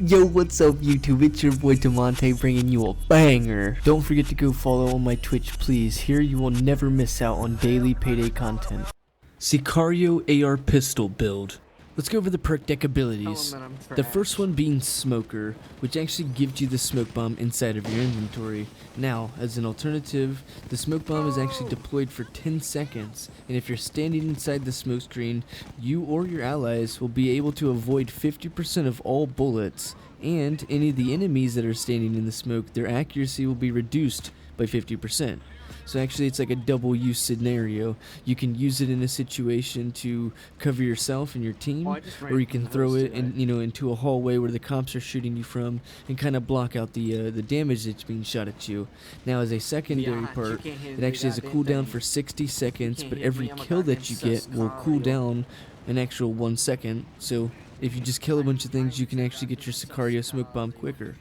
Yo, what's up YouTube? It's your boy Damontae bringing you a banger. Don't forget to go follow on my Twitch, please. Here you will never miss out on daily Payday content. Sicario AR Pistol build. Let's go over the perk deck abilities. The first one being Smoker, which actually gives you the smoke bomb inside of your inventory. Now, as an alternative, the smoke bomb is actually deployed for 10 seconds, and if you're standing inside the smoke screen, you or your allies will be able to avoid 50% of all bullets, and any of the enemies that are standing in the smoke, their accuracy will be reduced by 50%. So actually it's like a double use scenario. You can use it in a situation to cover yourself and your team, or you can throw it in, into a hallway where the cops are shooting you from and kind of block out the damage that's being shot at you. Now as a secondary part, it actually has a cooldown for 60 seconds, but every kill that you get will cool down an actual 1 second. So if you just kill a bunch of things, you can actually get your Sicario smoke bomb quicker.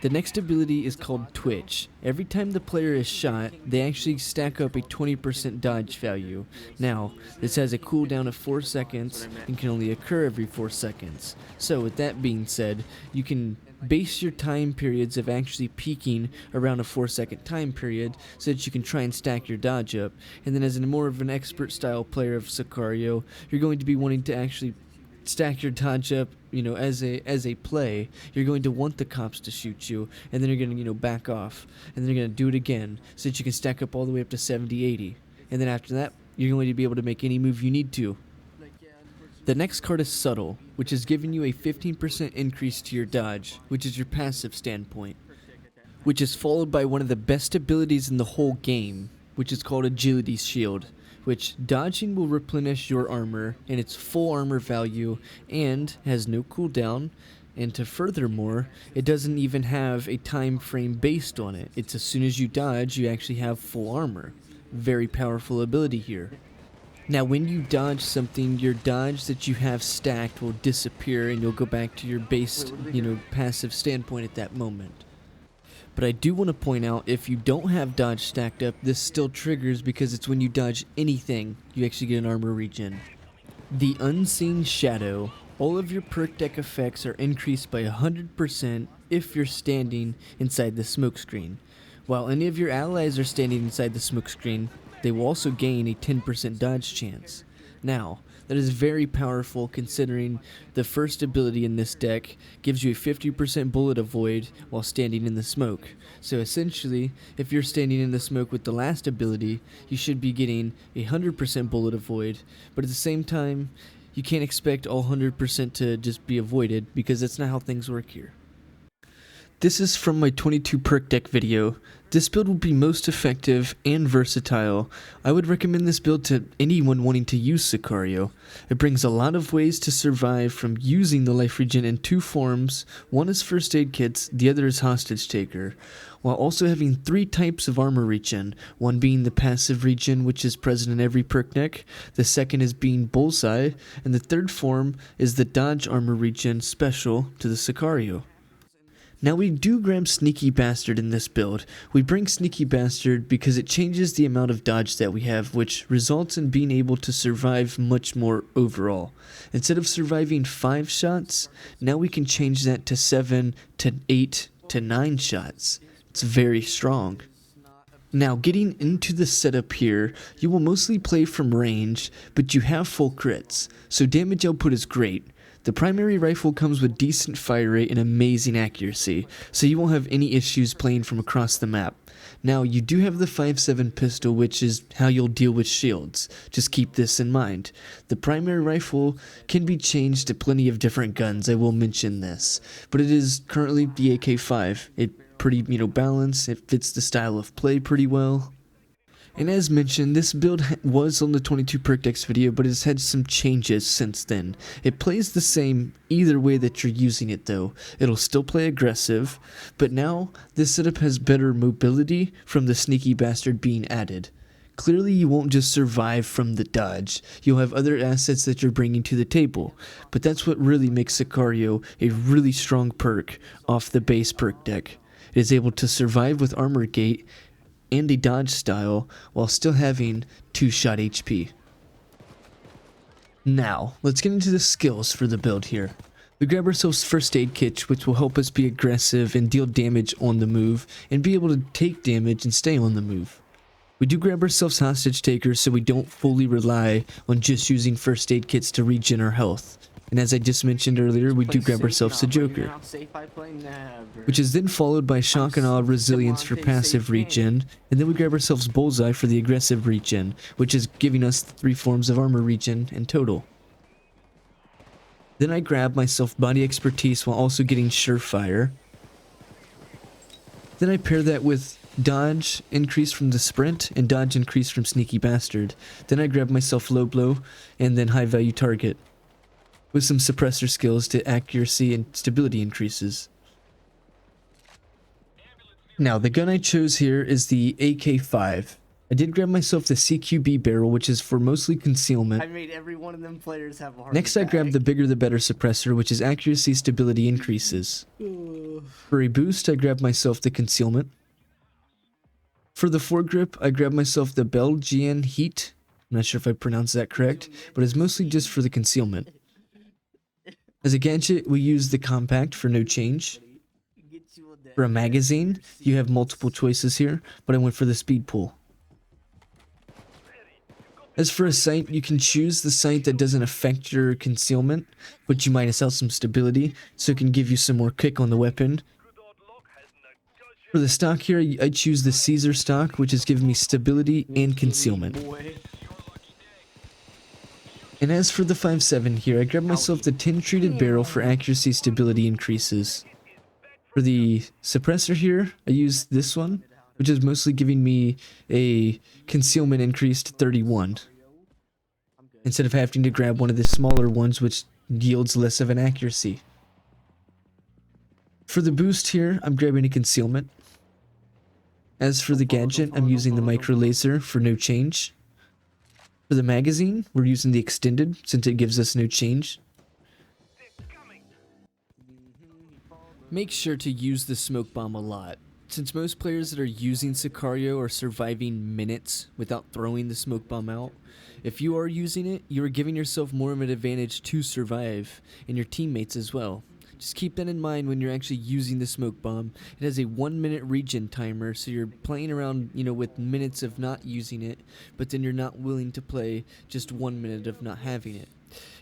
The next ability is called Twitch. Every time the player is shot, they actually stack up a 20% dodge value. Now, this has a cooldown of 4 seconds and can only occur every 4 seconds. So with that being said, you can base your time periods of actually peaking around a 4-second time period so that you can try and stack your dodge up. And then as more of an expert style player of Sicario, you're going to be wanting to actually stack your dodge up, as a play. You're going to want the cops to shoot you, and then you're going to, back off, and then you're going to do it again, so that you can stack up all the way up to 70, 80. And then after that, you're going to be able to make any move you need to. The next card is Subtle, which is giving you a 15% increase to your dodge, which is your passive standpoint, which is followed by one of the best abilities in the whole game, which is called Agility Shield, which dodging will replenish your armor and its full armor value and has no cooldown, and furthermore, it doesn't even have a time frame based on it. It's as soon as you dodge, you actually have full armor. Very powerful ability here. Now when you dodge something, your dodge that you have stacked will disappear and you'll go back to your base, passive standpoint at that moment. But I do want to point out, if you don't have dodge stacked up, this still triggers because it's when you dodge anything, you actually get an armor regen. The Unseen Shadow. All of your perk deck effects are increased by 100% if you're standing inside the smoke screen. While any of your allies are standing inside the smoke screen, they will also gain a 10% dodge chance. Now, that is very powerful considering the first ability in this deck gives you a 50% bullet avoid while standing in the smoke. So essentially, if you're standing in the smoke with the last ability, you should be getting a 100% bullet avoid, but at the same time, you can't expect all 100% to just be avoided because that's not how things work here. This is from my 22 perk deck video. This build will be most effective and versatile. I would recommend this build to anyone wanting to use Sicario. It brings a lot of ways to survive from using the life regen in 2 forms. One is first aid kits, the other is hostage taker, while also having 3 types of armor regen, one being the passive regen, which is present in every perk deck, the second is being bullseye, and the third form is the dodge armor regen special to the Sicario. Now we do grab Sneaky Bastard in this build. We bring Sneaky Bastard because it changes the amount of dodge that we have, which results in being able to survive much more overall. Instead of surviving 5 shots, now we can change that to 7 to 8 to 9 shots. It's very strong. Now getting into the setup here, you will mostly play from range, but you have full crits, so damage output is great. The primary rifle comes with decent fire rate and amazing accuracy, so you won't have any issues playing from across the map. Now, you do have the 5.7 pistol, which is how you'll deal with shields. Just keep this in mind. The primary rifle can be changed to plenty of different guns, I will mention this, but it is currently the AK-5. It's pretty, balanced, it fits the style of play pretty well. And as mentioned, this build was on the 22 perk decks video, but it's had some changes since then. It plays the same either way that you're using it though. It'll still play aggressive, but now this setup has better mobility from the Sneaky Bastard being added. Clearly you won't just survive from the dodge, you'll have other assets that you're bringing to the table, but that's what really makes Sicario a really strong perk off the base perk deck. It is able to survive with armor gate and a dodge style while still having 2-shot HP. Now, let's get into the skills for the build here. We grab ourselves first aid kits, which will help us be aggressive and deal damage on the move, and be able to take damage and stay on the move. We do grab ourselves hostage takers so we don't fully rely on just using first aid kits to regen our health. And as I just mentioned earlier, we do grab ourselves a Joker, which is then followed by Shock and Awe Resilience for passive regen, and then we grab ourselves Bullseye for the aggressive regen, which is giving us 3 forms of armor regen in total. Then I grab myself Body Expertise while also getting Surefire. Then I pair that with Dodge Increase from the Sprint and Dodge Increase from Sneaky Bastard. Then I grab myself Low Blow and then High Value Target, with some suppressor skills to accuracy and stability increases. Now, the gun I chose here is the AK-5. I did grab myself the CQB barrel, which is for mostly concealment. I made every one of them players have a heart Next, I grabbed the bigger the better suppressor, which is accuracy stability increases. For a boost, I grabbed myself the concealment. For the foregrip, I grabbed myself the Belgian Heat. I'm not sure if I pronounced that correct, but it's mostly just for the concealment. As a gadget, we use the compact for no change. For a magazine, you have multiple choices here, but I went for the speed pull. As for a sight, you can choose the sight that doesn't affect your concealment, but you minus out some stability, so it can give you some more kick on the weapon. For the stock here, I choose the Caesar stock, which is giving me stability and concealment. And as for the 5.7 here, I grabbed myself the tin treated barrel for accuracy stability increases. For the suppressor here, I used this one, which is mostly giving me a concealment increase to 31. Instead of having to grab one of the smaller ones, which yields less of an accuracy. For the boost here, I'm grabbing a concealment. As for the gadget, I'm using the micro laser for no change. For the magazine, we're using the extended since it gives us no change. Make sure to use the smoke bomb a lot, since most players that are using Sicario are surviving minutes without throwing the smoke bomb out. If you are using it, you are giving yourself more of an advantage to survive, and your teammates as well. Just keep that in mind when you're actually using the smoke bomb. It has a 1-minute regen timer, so you're playing around, with minutes of not using it, but then you're not willing to play just 1 minute of not having it.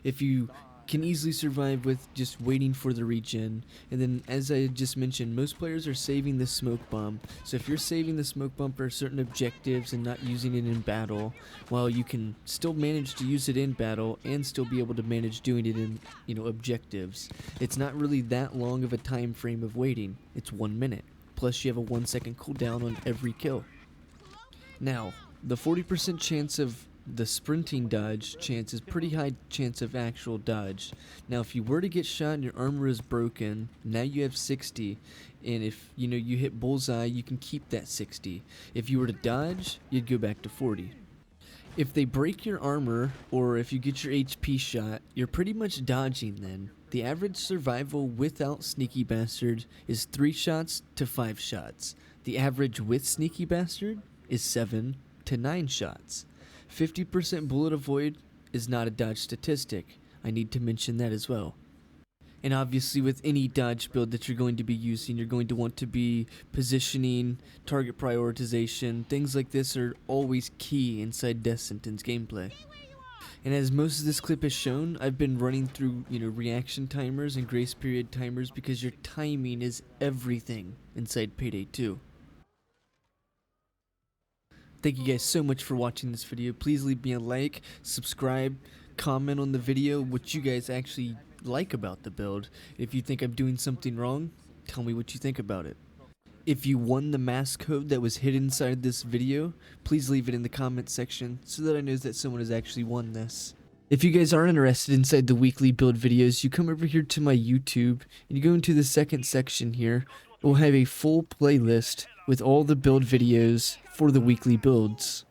If you can easily survive with just waiting for the regen, and then as I just mentioned, most players are saving the smoke bomb, so if you're saving the smoke bomb for certain objectives and not using it in battle, while you can still manage to use it in battle and still be able to manage doing it in objectives, it's not really that long of a time frame of waiting. It's 1 minute, plus you have a 1-second cooldown on every kill. Now, the 40% chance of the sprinting dodge chance is pretty high chance of actual dodge. Now if you were to get shot and your armor is broken, now you have 60, and if you hit bullseye, you can keep that 60. If you were to dodge, you'd go back to 40. If they break your armor, or if you get your HP shot, you're pretty much dodging then. The average survival without Sneaky Bastard is 3 shots to 5 shots. The average with Sneaky Bastard is 7 to 9 shots. 50% bullet avoid is not a dodge statistic. I need to mention that as well. And obviously with any dodge build that you're going to be using, you're going to want to be positioning, target prioritization. Things like this are always key inside Death Sentence gameplay. And as most of this clip has shown, I've been running through reaction timers and grace period timers because your timing is everything inside Payday 2. Thank you guys so much for watching this video. Please leave me a like, subscribe, comment on the video what you guys actually like about the build. If you think I'm doing something wrong, tell me what you think about it. If you won the mask code that was hidden inside this video, please leave it in the comment section so that I know that someone has actually won this. If you guys are interested inside the weekly build videos, you come over here to my YouTube and you go into the second section here. We'll have a full playlist with all the build videos for the weekly builds.